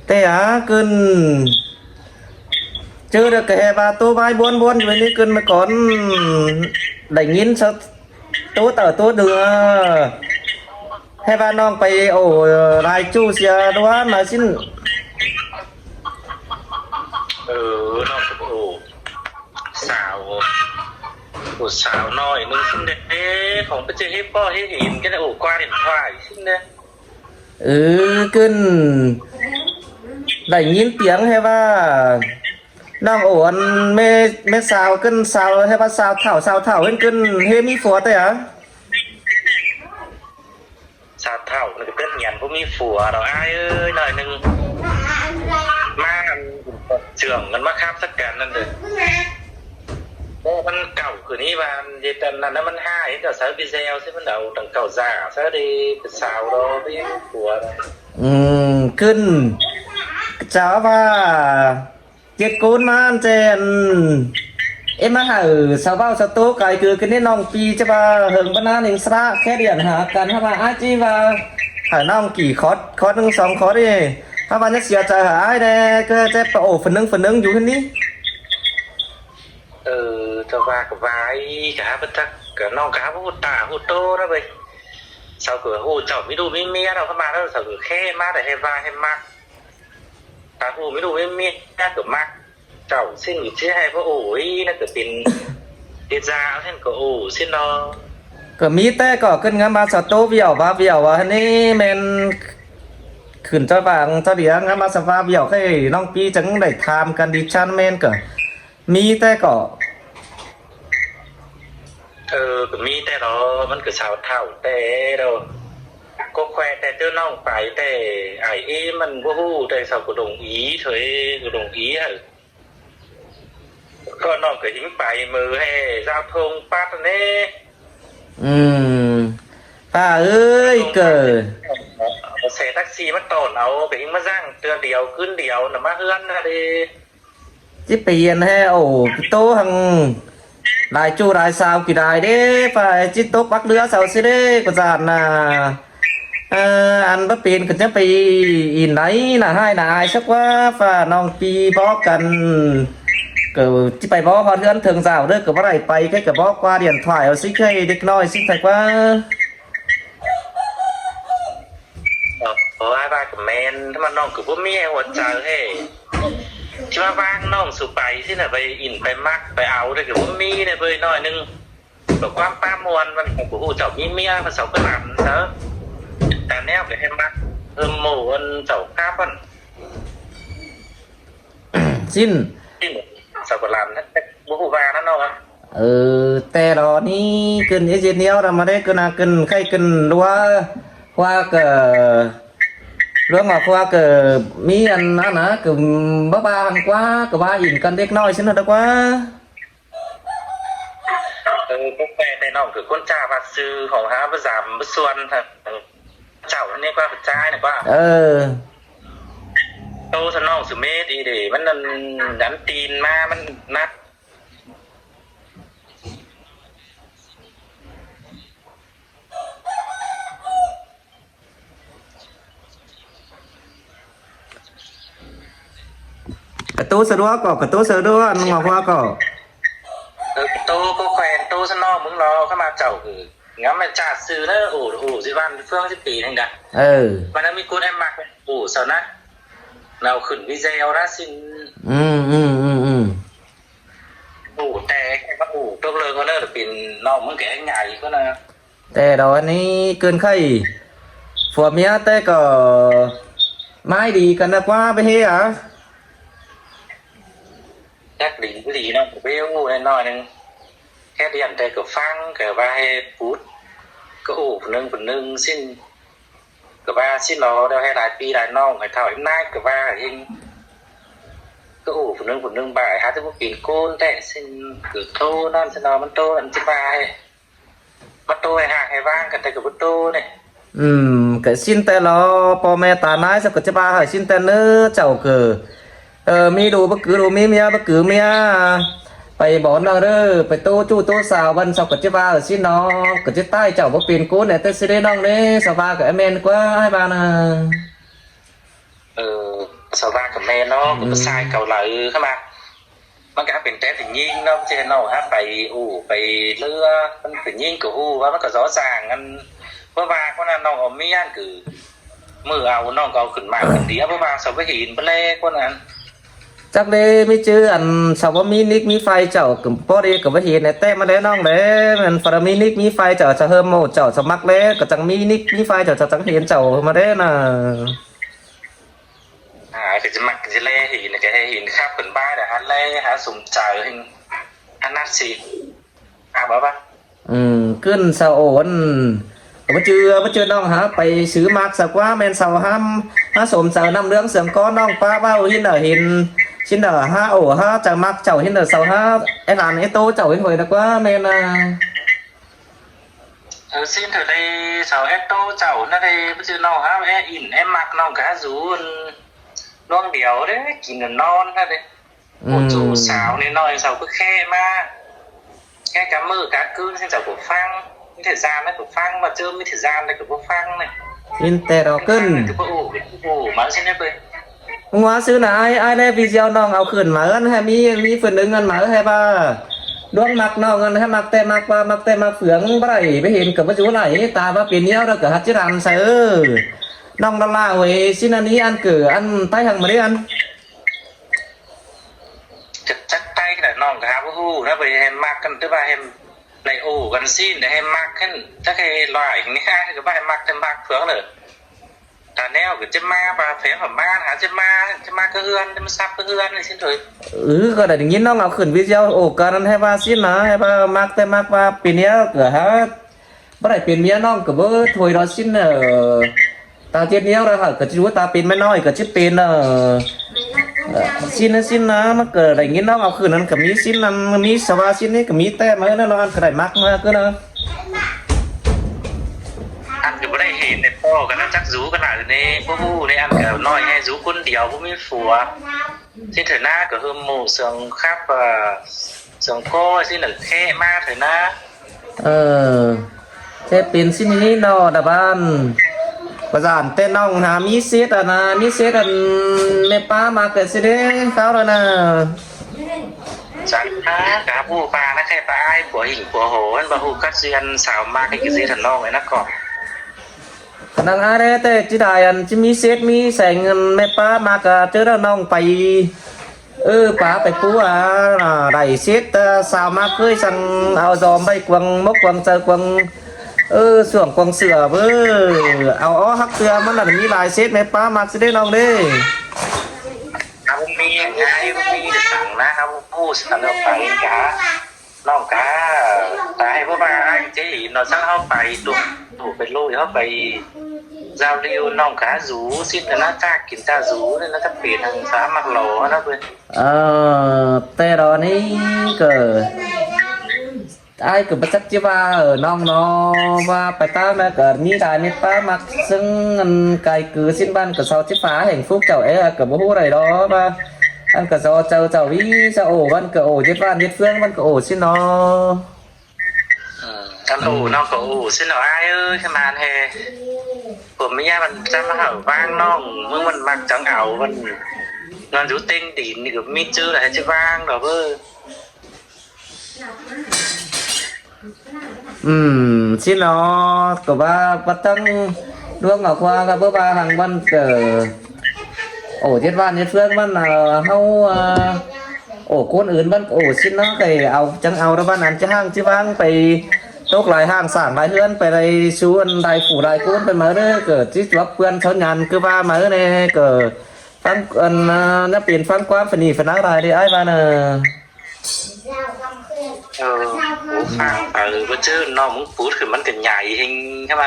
thế á cơn chưa được cái bà tô vai buôn buôn với đi cơn mà còn đánh nhìn sao tốt ở tốt được hay bà non phải ổ lại chú xia đó mà xin nó cũng xào xào nồiนึงxin đấyของไปเจอให้พ่อให้เห็นcái này qua điện thoại xin đấy cơn đánh nhìn tiếng hay bà đang ổn mê mê sao cơn sao hay bà sao thảo lên cơn hê mi phùa tay á sao thảo nó cái nhận có mi phùa đó ai ơi nồiนึงมาเชื่องมันมาข้ามสักการนั่นเลยมันเก่าคือนี้มันยีแต่นั้นมันห้าเห็นแต่สาวบีเซลใช่ไหมเดาตั้งเก่าจ่าซะดีเป็นสาวเราไม่หัวขึ้นจ้าว่าเจ็ดกูนมันเจนเอ็มมาหาสาวบ้าสตูไก่คือกันนี่น้องปีจะมาเหิงบ้านนิงสระแค่เดียนหากันถ้ามาอาจีว่าหาน้องกี่คอร์ดหนึ่งสองคอร์ดดิถ้าวันนี้เสียใจหายเด้ก็จะโอ้phầnนึงอยู่ที่นี่cho ba cái vai cả bất tất cả non cá hút tả hút tô đó vậy sau cửa hút chậu mới đủ mới mía đâu các bạn đó sau cửa khe má để hay vai hay mắc ta hút mới đủ mới mía ra cửa mắc chậu xin người chia hay có ủi nó cửa tiền tiền ra thêm cửa ủ xin nó ก็มีแต่ก็ขึ้นงานมาสโตเวียวว่าเวียวอันนี้แมนขึ้นเจ้าบางเจ้าเดียงานมาสฟ้าเวียวให้น้องปีจังได้ทำกันดิชันแมนก็มีแต่ก็ ก็มีแต่เรามันก็สาวเท่าแต่เราก็แควแต่เจ้าน้องไปแต่ไอ้มันว่าหู้แต่สาวก็ดงอีเฉยก็ดงอีฮะก็น้องก็หิ้งไปมือให้เจ้าทงปัดนี่ป้าเอ้ยเกิดเสียแท็กซี่มาต่อเอาไปหิ้งมาจ้างเตือนเดียวขึ้นเดียวน่ะมาเฮือนนะดิจิเปลี่ยนให้โอ้โตหังđại chu đại sao kỳ đại đấy phải chỉ tốt bắt đứa sao xí đấy có giản là anh bắt pin cần chắc phải in đấy là hai là ai sắc quá và nòng pi bó cần cứ chỉ phải bó hoàn hơn thường rào đấy cứ bắt này bay cái cứ bó qua điện thoại ở xí cây địch nói xí thật quá ai ba của menถ้ามันน้องคือบ่มีหัวใจเฮ้ที่ว่าว่างน้องสุไปที่ไหนไปอินไปมักไปเอาได้กับว่ามีเนี่ยเบยน้อยนึงแบบความป้ามวนมันของผู้เจ้ามีเมียมันเสาก็หลับเถอะแต่แนวไปให้มักหมู่มันเจ้าข้าพันxin เสาก็หลับนั่นเป็นผู้ว่านั่นเนาะแต่รอนี่ขึ้นเอเจนเนียเรามาได้ขึ้นขึ้นใครขึ้นรัวว่าก็เรื่องmà qua cái mi ăn á nè cái ba ăn quá cái ba nhìn con đếch nói xin là quá พวกแม่ในน้องคือคนจ่าบัดซื้อของฮะประจำประส่วนเจ้าอันนี้กว่าประจายเนี่ยกว่าโตสนองสุเมธดีดิมันดันตีนมามันนัดcái tú sờ đua có cái tú sờ đua ăn ngọc hoa có tô có quen tô sân no muốn lo các mà chậuคือngắm mà trà sư nó ủ dị văn phương dị tỷ thành cả mà nóมีcô em mặc ủ sao nè nào khẩn video đó xin ủแต่bắt ủ tốt lương có nơi được tiền nó muốn kẻ ngày có nè แต่ดอกนี้เกินไข่ผัวเมียแต่ก็ไม่ดีกันนะกว่าไปเฮียchắc đỉnh cái gì nó cũng béo nên nói nên cái điện đây cửa phăng cửa vai phút cái ủ phần nâng xin cửa ba xin nó đeo hay lại pi lại non phải thảo em nay cửa ba hình cái ủ phần nâng bài hát cái pin côn tệ xin cửa thô non xin nóมันโตอันที่bài bắt tôi hàng hay vang cái tay cửa bắt tôi này cái xin tay nó po mẹ ta nói sao cái chế ba hỏi xin tay nữa chậu cửaมีดูบักคือดูมีเมียบักคือเมียไปบอกน้องเด้อไปโตจู้โตสาววันสอบกับเจ้าบ่าวสิน้องกับเจ้าใต้เจ้าบ่เปลี่ยนกูเนี่ยแต่สิได้น้องเด้สาวบ่าวกับแม่นกว่าให้บ่าวนะ สาวบ้านกับแม่เนาะกับผู้ชายเก่าเหลาเข้ามามันก็เป็นแต่ถึงยิงเนาะเจนเนาะฮะไปไปเรือมันถึงยิงกับว่ามันก็rõ ràngอันเมื่อวานคนนั้นน้องเอาเมียนคือมือเอาน้องก็เอาขึ้นมาขึ้นเดียวเมื่อวานสาวไปหินไปเล่คนนั้นจักเลยไม่เจออันสาวมีนิกมีไฟเจ้ากับพ่อเรียกับว่าเห็นในแต่มาแล้วน้องเลยมันฟาร์มีนิกมีไฟเจ้าจะเฮิมโมเจ้าสมัครแล้วก็จังมีนิกมีไฟเจ้าจะจังเห็นเจ้ามาได้น่ะก็จะมักจะเล่หินก็ให้หินครับขึ้นบ้านแต่ฮันเล่หาสุ่มจ่ายหินฮันนัดสิบอกว่าขึ้นสาวโอนมาเจอน้องหาไปซื้อมากสักว่าแมนสาวห้ำสมสาวน้ำเรื่องเสื่อมก้อนน้องป้าว่าหินเห็นชินฮะฮะจะมักเจ้าหินสาวฮะไอ้หลานไอ้โตเจ้าเห็นหวยนักว่าแมนxin thử đây sầu eto chậu nó đây bây giờ nó hả in em mặc nó cả rú non điều đấy chỉ là non thôi đấy một chú sáo nên nói sầu cứ khe mà khe cá mơ cá cươn xin sầu của phăng thời gian đấy của phăng mà chưa mới thời gian đấy của phăng này in tè đỏ cân mà xin đấy hóa xứ là ai đây videoน้องเอาขึ้นมาอันให้มีphầnนึงอันมาให้ป่ะดวงมักน้องกันให้มักแต่มักว่ามักแต่มักเฟืองบ่ได้ไปเห็นกับว่าจูไหนตาว่าเป็นเนี้ยแล้วก็ฮัจิรันใส่น้องดอลลาร์เว้ยสินันนี้อันเกิดอันใต้หังมาได้อันchắc tay làน้องก็หาผู้นะไปให้มักกันตัวว่าให้ในกันซินให้มักขึ้นถ้าใครลอยอย่างนี้ก็ว่าให้มักแต่มักเฟืองเลยแต่แนวก็จะมาvà phải hỏi ma hảจะมาก็เฮือนจะมาซับก็เฮือนเลยxin thôi ก็ได้ยินน้องเอาขึ้นวิดีโอกันให้ว่าสินะให้ว่ามักแต่มักว่าปีนี้ก็ฮะบ่ได้เป็นเมียน้องก็บ่ถอยรอสินตาเจ็ดเนี้ยแล้วฮะก็สิรู้ตาเป็นไม่น้อยก็สิเป็นสินนะมันเกิดได้ยินน้องเอาขึ้นนั้นก็มีสินนั้นมีสวาสินนี่ก็มีแต่มาแน่นอนก็ได้มักมาก็นะอันก็ไม่ได้เห็นในพ่อกันนะจักรู้ขนาดนี้ผู้ในอันก็น้อยให้รู้คนเดียวผู้มีผัวที่เถอะหน้าก็คือหมู่เสืองครับเสืองโก้ที่หนึ่งแค่มาเถอะหน้าแค่เป็นสินี้นอดบ้านประสานเต้นน้องหามีเซตนะมีเซตอันในป้ามาเกิดสิเด้เขาแล้วนะจังนะครับผู้ปลานะใครปลาไอ้ผัวหิ่งผัวโหนบะฮูกัดเซียนสาวมากให้กินเสียถันน้องเลยนะก่อนนังอะไรแต่จีได้อันจะมีเซตมีแสงเงินแม่ป้ามากเจอแล้วน้องไปป้าไปปูได้เซตสาวมากเคยสั่งเอาจอมไปกวางมกกวางเจอกวางส่วนกวางเสือเอาฮักเสือมันน่ะมีหลายเซตแม่ป้ามากสิได้น้องเด้ผมมีไงผมมีจะสั่งนะครับผู้สั่งเราไปกะน้องกะแต่ให้พวกมาไอ้เจ๊เราสั่งเข้าไปถูกไปลุยเข้าไปgiao lưuน้องกะrủ xin là nó taกินตาrủ nên nóจะเปลี่ยนทางสามักโหลนะเพื่อนแต่ตอนนี้ก็ไอ้ก็ประจักษ์จีว่าน้องว่าไปตามนะก็มีได้มีป้ามักซึ่งไก่คือสิ้นบ้านก็เสาจีฟ้าแห่งฟุกเจ้าก็บ่ฮู้ไรดอกว่าอันก็เจ้าวิจะวันก็จีบ้านเฟื่องมันก็สิ้นเนาะอันน้องก็สิ้นเนาะไอ้ขนาดเฮผมไม่ยากมันจะมาหาว่างน้องมึงมันมักจังเอามันงานรู้เต้นดีนี่ก็มีชื่ออะไรจะว่างดอกสิเนาะก็ว่าบ่ต้องดวงออกว่าก็บ่ว่าหังมันเกิดเจ็ดวันเจ็ดเฟื่องมันเฮาคนอื่นมันสิเนาะก็เอาจังเอาแล้วบ้านนั้นจะห้างสิว่างไปตกหลายห้างสร้างหลายเฮือนไปได้ชวนได้ผู้ได้กู้ไปมาเด้อเกิดที่วับเพื่อนชนงานคือว่ามาเด้อเกิดฟังน่าเปลี่ยนฟังความฝันนี่ฝันอะไรได้ไอ้บ้านฟังว่าชื่อน้องมึงพูดคือมันกันใหญ่เองใช่ไหม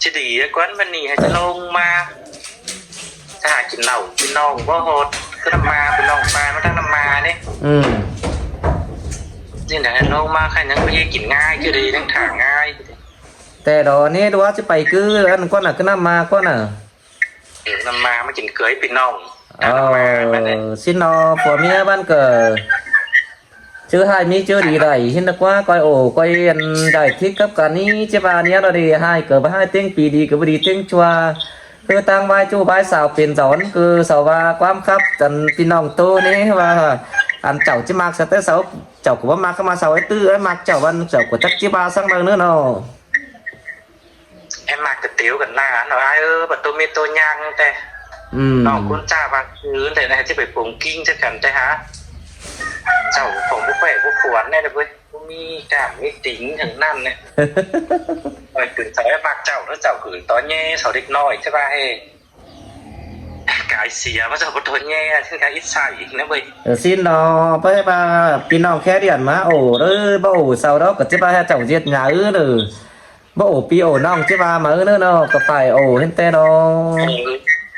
ชิดีกวนมันนี่ให้จะลงมาถ้ากินเหล้ากินน้องว่าโหดก็น้ำมาเป็นน้องปลามาทั้งน้ำมาเนี่ยนี่แต่ลงมาใครยังไม่กินง่ายคือดีทั้งถางง่ายแต่ดอกนี้ดูว่าจะไปคืออันก้อนคือน้ำมาก้อนน้ำมาไม่กินเกยเป็นน้องxin nó của mía ban cờ chứ hai mi chưa đi đẩy xin được quá coi anh giải thích cấp cả ní chứ ba nhớ là đi hai cờ ba hai tiếng pì đi cờ đi tiếng chua คือตั้งไว้จู้ไว้สาวเป็นสอนคือสาวว่าความครับจันพี่น้องโตนี่ว่าอันเจ้าจิมากสเตสาวเจ้าก็บ่มักเข้ามาสาวไอ้ตื้อไอ้มักเจ้าวันเจ้าก็จักจิบาสังเด้อเนาะ em mặc cái tiểu gần là nó ai bật tôi mê tôi nhang thế อืม nó cũng cha bằng thứ thế này chứ phải cùng kinh cho cần thế hả cháu phòng bố khỏe bố khuẩn này được với bố mi cảm mi tính thằng năm này rồi cứ cháu em mặc cháu cứ to nhẹ cháu địch nổi chứ ba hề cái xìa mà cháu có to nhẹ chứ cái ít xài nữa vậy สิ้นเนาะไปบ่าพี่น้องแค่เดียนมาโอ้เด้อบ่โอ้เซาดอกก็จิบาให้เจ้าเฮ็ดหยังเด้อบ่โอ้พี่โอ้น้องจิบามาเด้อเนาะก็ไปโอ้เห็นแต่เนาะ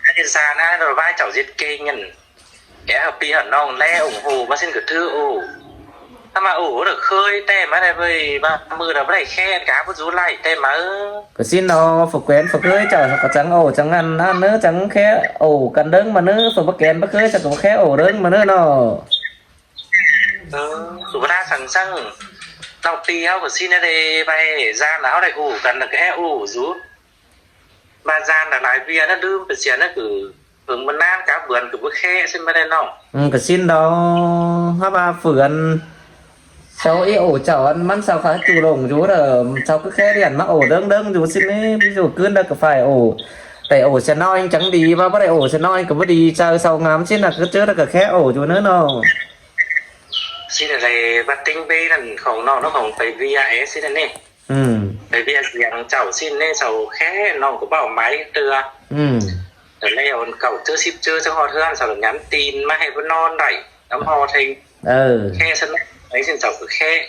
cái thời gian á rồi vai cháu giết kê nhân kẻ hợp pi hẳn non le ủng hộ mà xin cứ thư ủถ้ามาโอ้được khơi tem mà này với ba mưa là bắt khe cá bắt rú lại tem mà ก็สิ้นเนาะฝึกเว้นฝึกเคยเจ้าก็จังโอ้จังอันนั้นเนื้อจังแค่โอ้กันเด้งมาเนื้อฝึกบ่แกนบ่เคยจังก็แค่โอ้เด้งมาเนื้อเนาะ สุภาพสั่งสั่งเราตีเขาก็xin đây bay ra là họ lại ủ cần là cái ủ rú ba gian là lại bia nó đưa cái chuyện nó cứ hưởng một nan cá vườn cứ bước khe xin bên đây nó ก็สิ้นเนาะถ้าว่าฝืนเจ้าอีโอ้เจ้าอันมันเจ้าขาจูหลงอยู่เด้อเจ้าก็แค่เรียนมาโอ้เด้งอยู่สินี่พี่อยู่ขึ้นได้ก็ฝ่ายโอ้แต่โอ้ชะน้อยจังดีว่าบ่ได้โอ้ชะน้อยก็บ่ดีเจ้าเซางามสิน่ะก็เจอแล้วก็แค่โอ้อยู่เนื้อเนาะ xin là này bắt tính bê làของnó không phải via xin này nè อืม phải via giang cháu xin nè cháu khe nó có bảo máy đưa อืม ở đây còn cậu chưa ship chưa cho họ thương cháu nhắn tin mà hay vẫn non đẩy nắm ho thành เออ khe sân đấy xin cháu cứ khe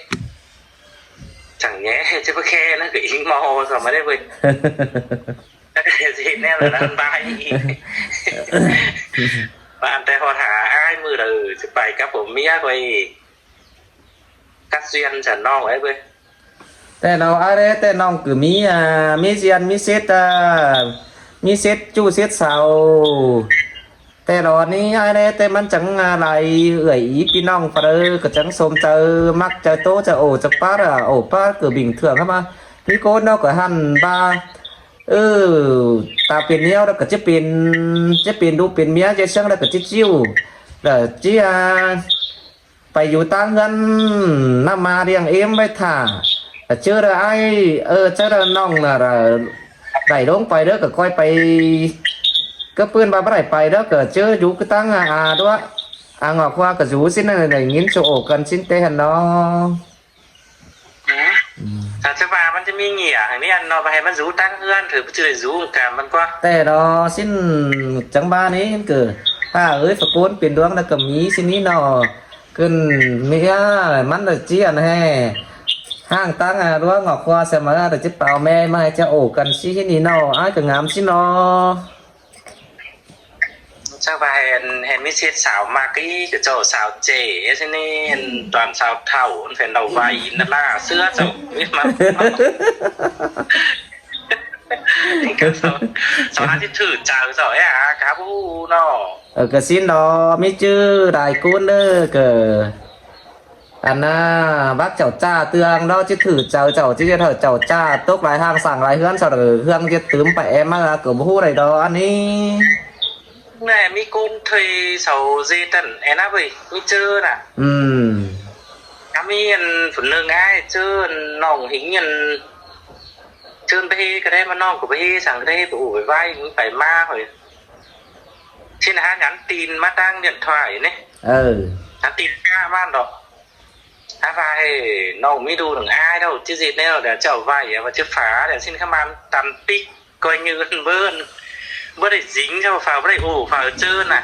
chẳng nhé chứ có khe nó gửi mò rồi mới đây vậy cái gì nè là ăn bài bạn tay họ thả ai mưa đời chụp bài các bộ mía vậy cắt duyên chẳng non ấy vậy แต่เราอะไรแต่น้องคือมีเซียนมีเซตมีเซตจู้เซตเสาแต่รอนี้อะไรแต่มันจังอะไรเอ่ยอีพี่น้องปะเด้อก็จังสมเจอมักเจอโตจะโอจะป้าอ่ะโอป้าคือบิ่งเถื่อนเข้ามาพี่โก้เนาะก็หันบ้าตาเป็นเนี้ยแล้วก็จะเป็นดูเป็นเมียจะเชิงแล้วก็จะจิ้วแล้วจีไปอยู่ตั้งเงินน้ำมาเรียงเอ็มไว้ท่าเจอไอ้เจอน้องน่ะไหลลงไปเด้อก็ค่อยไปก็ปืนบาบ่ได้ไปเด้อก็เจออยู่ก็ตั้งด้วยงอกว่าก็อยู่สินั่นน่ะงิ้นโชว์กันสิเตหันเนาะ แต่จะว่ามันจะมีเหงี่ยอย่างนี้อันนอไปให้มันรู้ตั้งเอื้อนถือจะได้รู้กันมันก็ แต่ดอสิ้นจังบ้านี้เกิดเอ้ยฝากนเป็นดวงแล้วก็มีสินี้เนาะขึ้นมีมันจะเจียนแฮห้างตั้งดวงงอกว่าเสมอแต่จิเป่าแม่มาให้จะโอกันสิที่นี่เนาะอ้ายก็งามสิเนาะ chắc là hẹn mới chết xào mà cái chỗ xào trẻ thế nên toàn xào thầu phải đầu vay nó là xưa chỗ biết mà sao hắn thử chào rồi cá bu nó ก็สิ้นเนาะมีชื่อได้กุ้นเด้อก็อันน่ะบักเจ้าจ้าเตืองเราจะถือเจ้าที่จะเถอะเจ้าจ้าตกหลายทางสั่งหลายเฮือนเสาเฮืองจะตื้มไปแอมมาก็บ่ฮู้ได้ดอกอันนี้ này mi côn thuê sầu dê tận em á vậy mi chơi nè อืม mi ăn phụ nữ ai chơi nòng hình nhận chơi bê cái đấy mà nòng của bêสั่งđây tụ phải vai phải ma rồi xin là nhắn tin mà đang điện thoại này nhắn tin ca man đó vai nòng mi đu đừng ai đâu chứ gì đâu để chào vai và chứ phá để xin các bạn tàn pic coi như gần bơnบ่ได้สิงใช่ป่ะฝ่าบ่ได้โอ้ฝ่าเจอน่ะ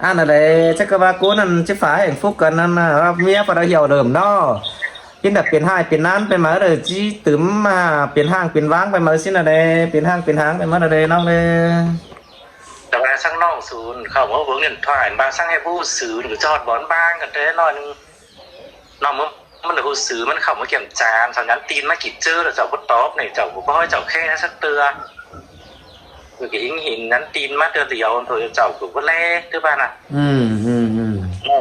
อันนั้นแหละจักรวาลกูนั่นจะฝาแห่งฟุกกันนั่นน่ะเมียปะเหี่ยวเดิมเนาะกินแบบเปลี่ยนห้างเปลี่ยนนั้นไปมาเลยจี้ตึมมาเปลี่ยนห้างเปลี่ยนว้างไปมาสิน่ะเด้เปลี่ยนห้างเปลี่ยนหางไปมาน่ะเด้น้องเด้แต่ว่าสั่งน้องศูนย์เขาว่าเบิ่งเงินถ่ายบางสั่งให้ผู้ซื้อหรือจอดบ่อนบ้างกันเด้หน่อยนึงน้องมันผู้ซื้อมันเข้ามาเก็บจานสัญญาณตีนมากี่เจอแล้วเจ้าบ่ตอบนี่เจ้าบ่ให้เจ้าแค่สักเตือcái hình hình nhắn tin mắt đưa tiểu thôi cháu cũng có lẽ thứ ba nè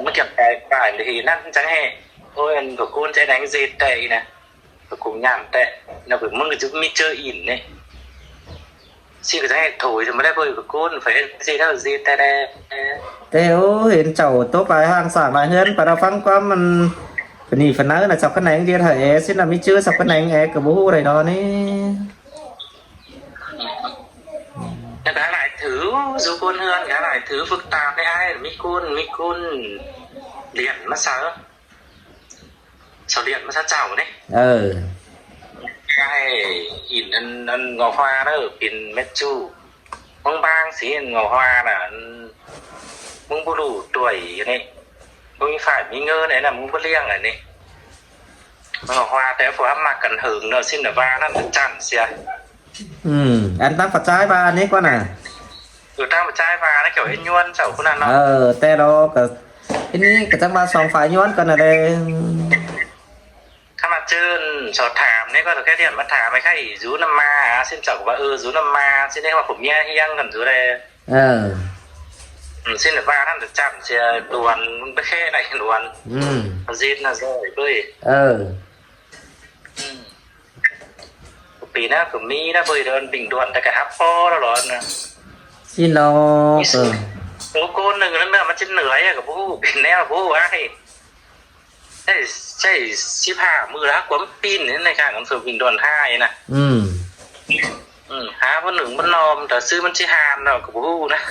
mới kẹp cái thì năn chẳng hề thôi anh của con sẽ đánh dệt tệ nè và cũng nhảm tệ là phải mong được chúng mi chơi ỉn đấy xin cái này thổi thì mớiได้bơi của côn phải gì đâu gì tay đây แต่โอ้เห็นเจ้าตกหลายห้างสร้างหลายเฮือนไปเราฟังความมันเป็นนี่ฝันนั้นน่ะสับคะแนนเดียวเถอะเอสิน่ะมีชื่อสับคะแนนก็บ่ฮู้ได้ดอกนี่ cái lại thử dù côn hơn cái lại thử phức tạp đấy ai mi côn liền mà sao liền mà sao chảo đấy เออ cái in ăn ngò hoa đó in mét chu mong bang xí ngò hoa là mong bù đủ tuổi này mong phải mi ngơ này là mong bù liêng này này ngò hoa té phù hấp mặc cần hưởng nữa xin là va nó chặn xìa อันตั้งปัจจัยบาอันนี้ก่อนน่ะ người ta mà trai và nó kiểu hết nhuân chậu con nào nó แต่เราก็ทีนี้ก็จะมาสองฝ่ายย้อนกันน่ะเด้ ถ้ามาชื่นสอบถามนี่ก็ถูกแค่เดียนมาถามไม่ใช่ยูน้ำมาxin chậuว่ายูน้ำมาxinได้ว่าผมแย่เฮี้ยงกันยูเลย xin được baท่านจะจับเสียด่วนมันไปแค่ไหนด่วนมันซีดนะโซ่ด้วยปีหน้าผมมีนะเบยเดินปิ่งด่วนแต่กระทับพ่อแล้วหรอนะ สิเนาะ โอ้โกนหนึ่งแล้วเนี่ยมันจะเหนื่อยกับผู้เป็นแนวผู้ไอ้ใช่ชิผ้ามือละกว่าปีนนี่ในการของส่วนปิ่งด่วนท่ายนะหาวันหนึ่งมันนอมแต่ซื้อมันชิฮานเรากับผู้นะ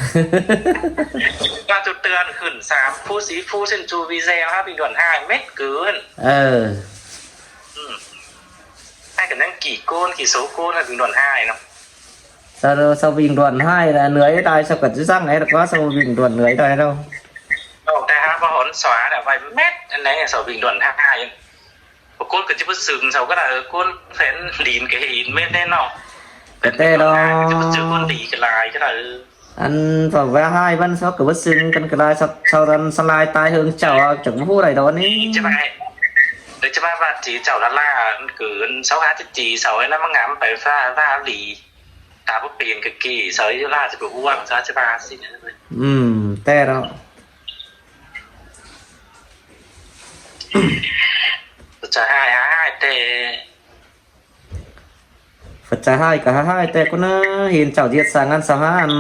มาจุดเตือนขึ้น3ผู้สีผู้เส้นจูวีเซลฮะปิ่งด่วนท่ายเม็ดเกินให้กันนั่งกี่โกนกี่โซโกนให้ปิ่งด่วนท่ายเนาะsao bình đoàn hai là lưới đây sao cần răng này là có sao bình đoàn lưới đây đâuแต่ฮะพอหอนสวาเนี่ยไปเม็ดอันไหนเสาบิ่งด่วนห้าอย่างพอก้นก็จะพูดซึงเสาก็ได้ก้นแฟนลีนกับหินเม็ดแน่นอนแต่เราจะพูดซึงก้นดีกับลายก็ได้anh phải vẽ hai văn sao cứ bất xưng cần cái sau lần slide tai hướng chào chẳng vô này đó ní chứ vậy để cho ba chỉ chào là cứ 6 chỉ 6 ấy nó mang ngắm phải pha lìตาพวกเปลี่ยนกับกี่สอยล่าจะเป็นอ้วนซะจะบาสิแต่เราจะให้แต่ฝัดจะให้ก็ให้แต่ก็น่าเห็นเจ้าเดียดสั่งงานสหาน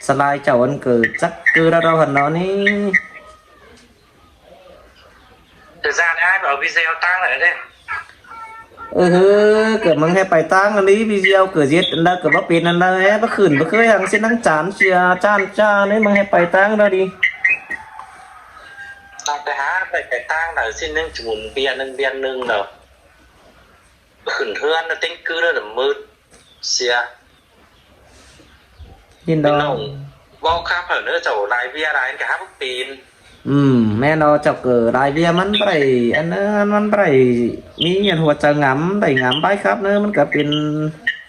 สลายเจ้าอันเกิดจักคือเราหันnó ní thời gian ai bảo video tăng lại đâyเกิดมึงให้ไปตั้งอันนี้วิดีโอเกิดเย็ดอันนั้นเกิดว่าเป็นอันนั้นเมื่อคืนเมื่อเคยทางเส้นทั้งจานเชียจ้านจ้าเนี่ยมึงให้ไปตั้งแล้วดิไปหาไปตั้งหน่อยสิ้นนึงจมุนเบียนึงเนาะขึ้นเฮือนนะติ้งคือแล้วมืดเสียยินดีว่าข้าเผลอเนื้อเจ้าลายเบียลายกับฮับปีนแม่nó chọc ở đại biaมันไปอันนั้นมันไปมีเงินหัวจะงำได้งำใบครับเนอะมันก็เป็น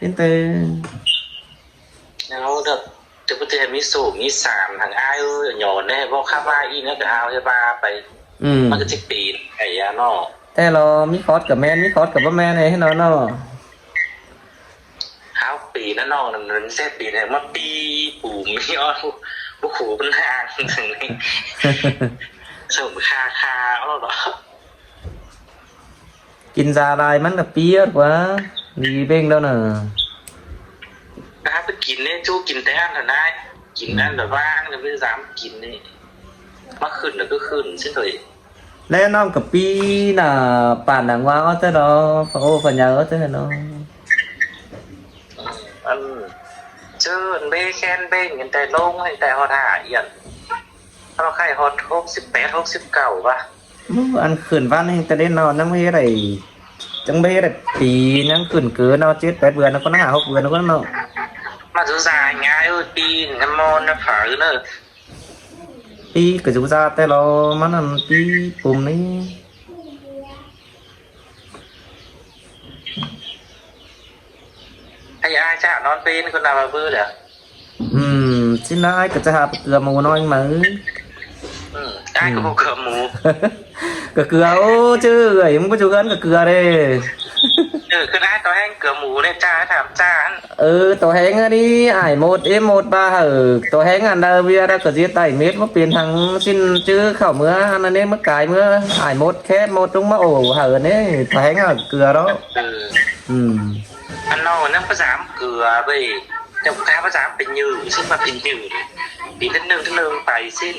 อินเตอร์แล้วเด็กจะพูดถึงมีสูงมี3ทางอ้ายหย่อนเนี่ยเพราะข้าว่าอีนั่นก็เอาใช่ป่ะไปมันก็จะปีนไอ้ยาเนาะแต่เรามีคอร์สกับแม่มีคอร์สกับว่าแม่เนี่ยให้เราเนาะข้าวปีนั่นนอกนั่นเส้นปีเนี่ยมันปีปู่ไม่อ้อนบุกหูเป็นทางถึงนี่ส่งคาแล้วหรอกินยาอะไรมันก็เปี้ยกว่าดีเบ้งแล้วเนอะถ้าไปกินเนี่ยจู้กินแต่อันเท่านั้นกินอันแต่ว่างจะไม่ซ้ำกินนี่มาขึ้นแล้วก็ขึ้นเช่นเคยแล้วน้องกับปีน่ะป่านหนังว่าเอาแต่เราโอ้ฝันยาวเอาแต่เนาะชื่อเบแคนเบ้เงินแต่ลงให้แต่ฮอดหาเอียนถ้าเราใครฮอด68 69ป่ะอันขืนวันเองแต่ได้นอนนั่งไม่ได้จังไม่ได้ปีนั่งขืนเกินนอน7-8 เดือนแล้วก็น่า6 เดือนแล้วก็นอนมาดูสายง่ายปีน้ำมันนะผ่าเนอะปีก็จะซาแต่เรามันนั่นปีปุ่มนี้ไอ้อาจ้านอนเป็นคนnào mà bư được xin nói cáiจะหาเกลือหมูน้อยมั้ยai có một cửa mù ก็เกลือโอ้ชื่อไอ้มึงก็จูกันก็เกลือเด้คือaiตัวแห้งเกลือหมูเนี่ยจ้าถามจ้าตัวแห้งอันนี้ไอ้หมด1 3ตัวแห้งอันดาเวียได้ก็สิไต่เม็ดมาเปลี่ยนทางสิ้นชื่อเข้าเมื่ออันนี้เมื่อกายเมื่อไอ้หมดแค่หมดตรงมาโอ้นี่ตัวแห้งเกลือđó anh nói nó có giảm cửa vậy trong cái nó dámเป็นยืซึ่งมาเป็นยืปีทั้งหนึ่งไปสิ้น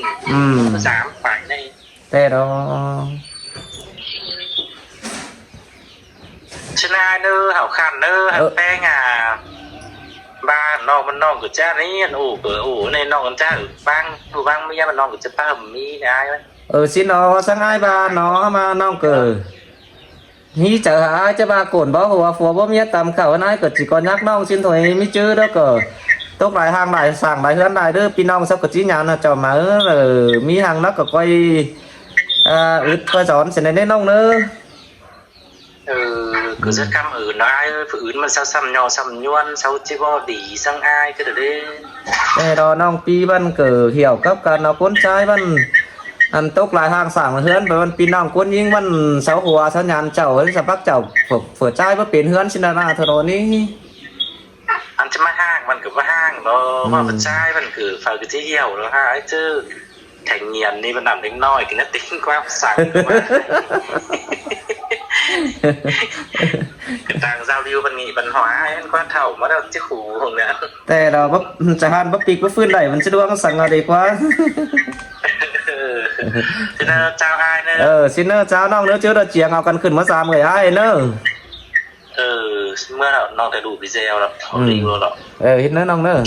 ก็สามไปใน แต่เรา ชนะเนอหาขันเนอหาแป้งบ้านนอกมันนอกกับจ้านี่โอ้เออในนอกกันจ้าบ้างดูบ้างไม่ยากมันนอกกับจ้าป้าผมมีได้ไหม xin nó sang ai ba nó mà nó cờ hi chờ ai cho ba cồn bó hùa phùa bó miết tầm khẩu nay cờ chỉ có nhắc nong xin thôi mới chứ đó cờ tốt lại hàng lại sảng lại hơn lại đứa pin nong sao cờ chỉ nhà là cho mà rồi mi hàng nó cờ quay ướt quay gión sẽ nên nong nữa cứ rất cam nó ai phụ ướt mà sao xăm nhau xăm nhuan sao chỉ bo đỉ sang ai cái đấy đây đó nong pi ban cờ hiểu cấp cả nó cuốn trái ban anh tốt lại hàng sảng hơn và ban pin nong cuốn nhưng ban sáu hùa sáu nhàn chậu ấy sao bác chậu phở trái với pin hơn xin là thôi đó ní anhจะมาห้างมันคือว่าห้างเนาะว่ามันใช่มันคือฝ่ายคือที่เหี่ยวแล้วฮะไอ้ชื่อแข่งเงียนนี่มันนำเล็กน้อยกินนัดติ้งความสั่งคือต่างgiao lưu văn nghị văn hóa ấy quan thầu mà đâu chứ khủ hồn nữa แต่เราบจะหันบปีกฟื้นไหลมันจะดวงสั่งอะไรกว่า thì nó chào ai nữa xin nữa chàoน้องnữa chứเราเจียงเอากันขึ้นมา3người ai nữa มื่อเราน้องจะดูvideoแล้วเขารีวิวแล้ว hết nữaน้องnữa